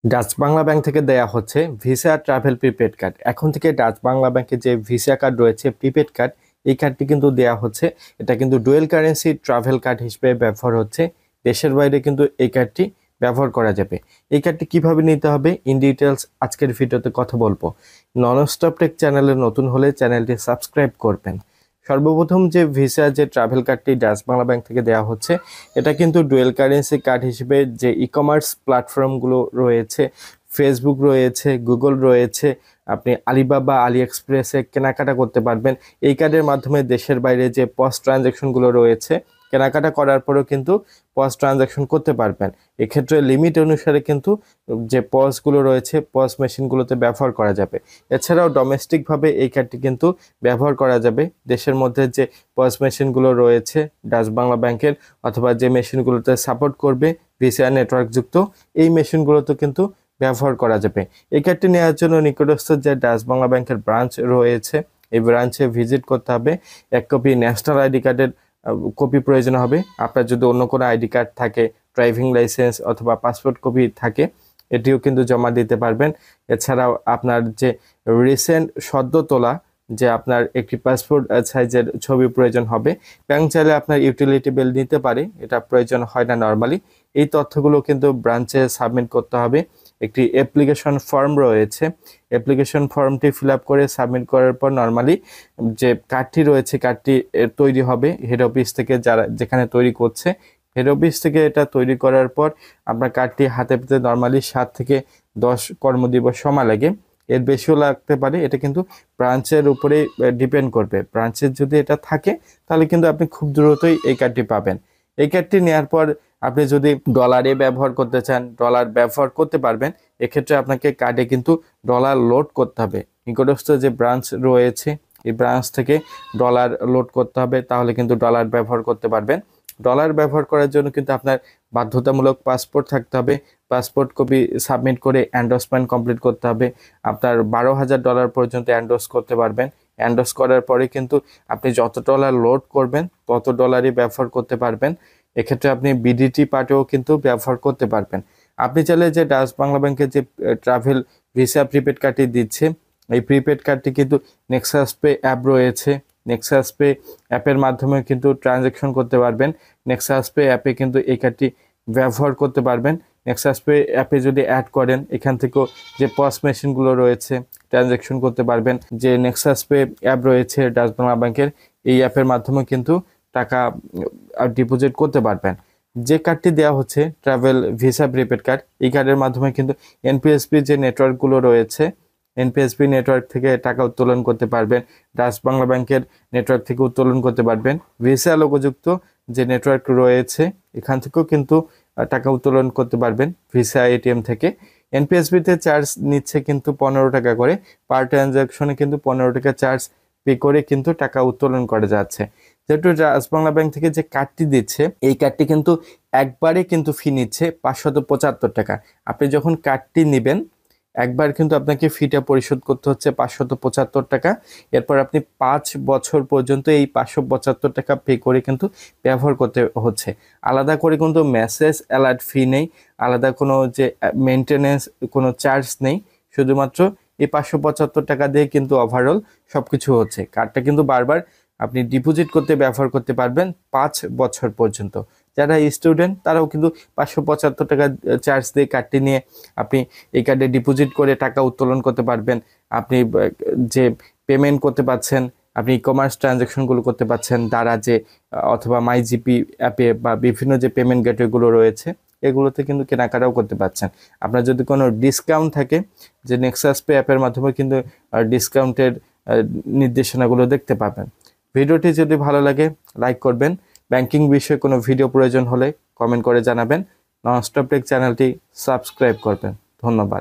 Dutch Bangla bank থেকে দেয়া হচ্ছে ভিসা ট্রাভেল প্রিপেড কার্ড। এখন থেকে ডাচ বাংলা ব্যাংকে যে ভিসা কার্ড রয়েছে, প্রিপেড কার্ড, এই কার্ডটি কিন্তু দেয়া হচ্ছে। এটা কিন্তু ডুয়েল কারেন্সি ট্রাভেল কার্ড হিসেবে ব্যবহার হচ্ছে। দেশের বাইরে কিন্তু এই কার্ডটি ব্যবহার করা যাবে। এই কার্ডটি কিভাবে নিতে হবে ইন ডিটেলস আজকের ভিডিওতে কথা বলবো। ননস্টপ টেক চ্যানেলে নতুন হলে চ্যানেলটি সাবস্ক্রাইব করবেন। সর্বপ্রথম যে ভিসা যে ট্রাভেল কার্ডটি ডাচ বাংলা ব্যাংক থেকে দেওয়া হচ্ছে, এটা কিন্তু ডুয়েল কারেন্সি কার্ড হিসেবে যে ই কমার্স প্ল্যাটফর্মগুলো রয়েছে, ফেসবুক রয়েছে, গুগল রয়েছে, আপনি আলিবাবা, আলি এক্সপ্রেসে কেনাকাটা করতে পারবেন। এই কার্ডের মাধ্যমে দেশের বাইরে যে পস ট্রানজ্যাকশনগুলো রয়েছে, কেনাকাটা করার পরেও কিন্তু পস ট্রানজ্যাকশন করতে পারবেন। এক্ষেত্রে লিমিট অনুসারে কিন্তু যে পসগুলো রয়েছে, পস মেশিনগুলোতে ব্যবহার করা যাবে। এছাড়াও ডোমেস্টিকভাবে এই কার্ডটি কিন্তু ব্যবহার করা যাবে। দেশের মধ্যে যে পস মেশিনগুলো রয়েছে ডাচ বাংলা ব্যাংকের, অথবা যে মেশিনগুলোতে সাপোর্ট করবে ভিসা নেটওয়ার্কযুক্ত, এই মেশিনগুলোতে কিন্তু ব্যবহার করা যাবে। এই কার্ডটি নেওয়ার জন্য নিকটস্থ যে ডাচ বাংলা ব্যাংকের ব্রাঞ্চ রয়েছে, এই ব্রাঞ্চে ভিজিট করতে হবে। এক কপি ন্যাশনাল আইডি কার্ডের কপি প্রয়োজন হবে। আপনার যদি অন্য কোনো আইডি কার্ড থাকে, ড্রাইভিং লাইসেন্স অথবা পাসপোর্ট কপি থাকে, এটিও কিন্তু জমা দিতে পারবেন। এছাড়াও আপনার যে রিসেন্ট সদ্য তোলা যে আপনার একটি পাসপোর্ট সাইজের ছবি প্রয়োজন হবে। ব্যাংক চাইলে আপনার ইউটিলিটি বিল নিতে পারে, এটা প্রয়োজন হয় না নর্মালি। এই তথ্যগুলো কিন্তু ব্রাঞ্চে সাবমিট করতে হবে। একটি অ্যাপ্লিকেশন ফর্ম রয়েছে, অ্যাপ্লিকেশন ফর্মটি ফিল আপ করে সাবমিট করার পর নর্মালি যে কার্ডটি রয়েছে, কার্ডটি তৈরি হবে হেড অফিস থেকে, যারা যেখানে তৈরি করছে হেড অফিস থেকে। এটা তৈরি করার পর আপনার কার্ডটি হাতে পেতে নর্মালি 7 থেকে 10 কর্মদিবস সময় লাগে, এর বেশিও লাগতে পারে। এটা কিন্তু ব্রাঞ্চের উপরে ডিপেন্ড করবে। ব্রাঞ্চের যদি এটা থাকে তাহলে কিন্তু আপনি খুব দ্রুতই এই কার্ডটি পাবেন। এই কার্ডটি নেওয়ার পর আপনি যদি ডলারে ব্যবহার করতে চান, ডলার ব্যবহার করতে পারবেন। এক্ষেত্রে আপনাকে কার্ডে কিন্তু ডলার লোড করতে হবে। নিকটস্থ যে ব্রাঞ্চ রয়েছে, এই ব্রাঞ্চ থেকে ডলার লোড করতে হবে, তাহলে কিন্তু ডলার ব্যবহার করতে পারবেন। ডলার ব্যবহার করার জন্য কিন্তু আপনার বাধ্যতামূলক পাসপোর্ট থাকতে হবে। পাসপোর্ট কপি সাবমিট করে এন্ডোর্সমেন্ট কমপ্লিট করতে হবে। আপনার $12,000 পর্যন্ত এন্ডোর্স করতে পারবেন। এন্ডোর্স করার পরে কিন্তু আপনি যত ডলার লোড করবেন তত ডলারই ব্যবহার করতে পারবেন। এক্ষেত্রে আপনি বিডিটি পার্টেও কিন্তু ব্যবহার করতে পারবেন। আপনি চাইলে যে ডাচ বাংলা ব্যাংকের যে ট্রাভেল ভিসা প্রিপেড কার্ডটি দিচ্ছে, এই প্রিপেড কার্ডটি কিন্তু নেক্সাস পে অ্যাপ রয়েছে, নেক্সাস পে অ্যাপের মাধ্যমে কিন্তু ট্রানজ্যাকশন করতে পারবেন। নেক্সাস পে অ্যাপে কিন্তু এই কার্ডটি ব্যবহার করতে পারবেন। নেক্সাস পে অ্যাপে যদি অ্যাড করেন, এখান থেকেও যে পস মেশিনগুলো রয়েছে ট্রানজ্যাকশন করতে পারবেন। যে নেক্সাস পে অ্যাপ রয়েছে ডাচ বাংলা ব্যাংকের, এই অ্যাপের মাধ্যমে কিন্তু টাকা ডিপোজিট করতে পারবেন। যে কার্ডটি দেওয়া হচ্ছে ট্রাভেল ভিসা প্রিপেড কার্ড, এই কার্ডের মাধ্যমে কিন্তু এনপিএসপি যে নেটওয়ার্কগুলো রয়েছে, এনপিএসপি নেটওয়ার্ক থেকে টাকা উত্তোলন করতে পারবেন। ডাচ বাংলা ব্যাংকের নেটওয়ার্ক থেকে উত্তোলন করতে পারবেন। ভিসা লোগোযুক্ত যে নেটওয়ার্ক রয়েছে, এখান থেকেও কিন্তু টাকা উত্তোলন করতে পারবেন ভিসা এটিএম থেকে। এনপিএসবিতে চার্জ নিচ্ছে কিন্তু 15 টাকা করে, পার ট্রানজাকশনে কিন্তু 15 টাকা চার্জ পে করে কিন্তু টাকা উত্তোলন করা যাচ্ছে। যেহেতু ডাচ বাংলা ব্যাংক থেকে যে কার্ডটি দিচ্ছে, এই কার্ডটি কিন্তু একবারে কিন্তু ফি নিচ্ছে 575 টাকা। আপনি যখন কার্ডটি নেবেন, একবার কিন্তু আপনাকে ফিটা পরিশোধ করতে হচ্ছে 575 টাকা। এরপর আপনি 5 বছর পর্যন্ত এই 575 টাকা পে করে কিন্তু ব্যবহার করতে হচ্ছে। আলাদা করে কিন্তু মেসেজ অ্যালার্ট ফি নেই, আলাদা কোনো যে মেনটেনেন্স কোনো চার্জ নেই। শুধুমাত্র এই 575 টাকা দিয়ে কিন্তু ওভারঅল সব কিছু হচ্ছে। কার্ডটা কিন্তু বারবার আপনি ডিপোজিট করতে ব্যবহার করতে পারবেন 5 বছর পর্যন্ত। যারা স্টুডেন্ট তারাও কিন্তু 575 টাকা চার্জ দিয়ে কার্ডটি নিয়ে আপনি এই কার্ডে ডিপোজিট করে টাকা উত্তোলন করতে পারবেন। আপনি যে পেমেন্ট করতে পারছেন, আপনি ই কমার্স ট্রানজ্যাকশনগুলো করতে পারছেন দ্বারা, যে অথবা মাই জিপি অ্যাপে বা বিভিন্ন যে পেমেন্ট গেটওয়েগুলো রয়েছে, এগুলোতে কিন্তু কেনাকাটাও করতে পারছেন। আপনার যদি কোনো ডিসকাউন্ট থাকে, যে নেক্সাস পে অ্যাপের মাধ্যমে কিন্তু ডিসকাউন্টের নির্দেশনাগুলো দেখতে পাবেন। ভিডিওটি যদি ভালো লাগে লাইক করবেন। ব্যাংকিং বিষয়ে কোনো ভিডিও প্রয়োজন হলে কমেন্ট করে জানাবেন। ননস্টপ টেক চ্যানেলটি সাবস্ক্রাইব করবেন। ধন্যবাদ।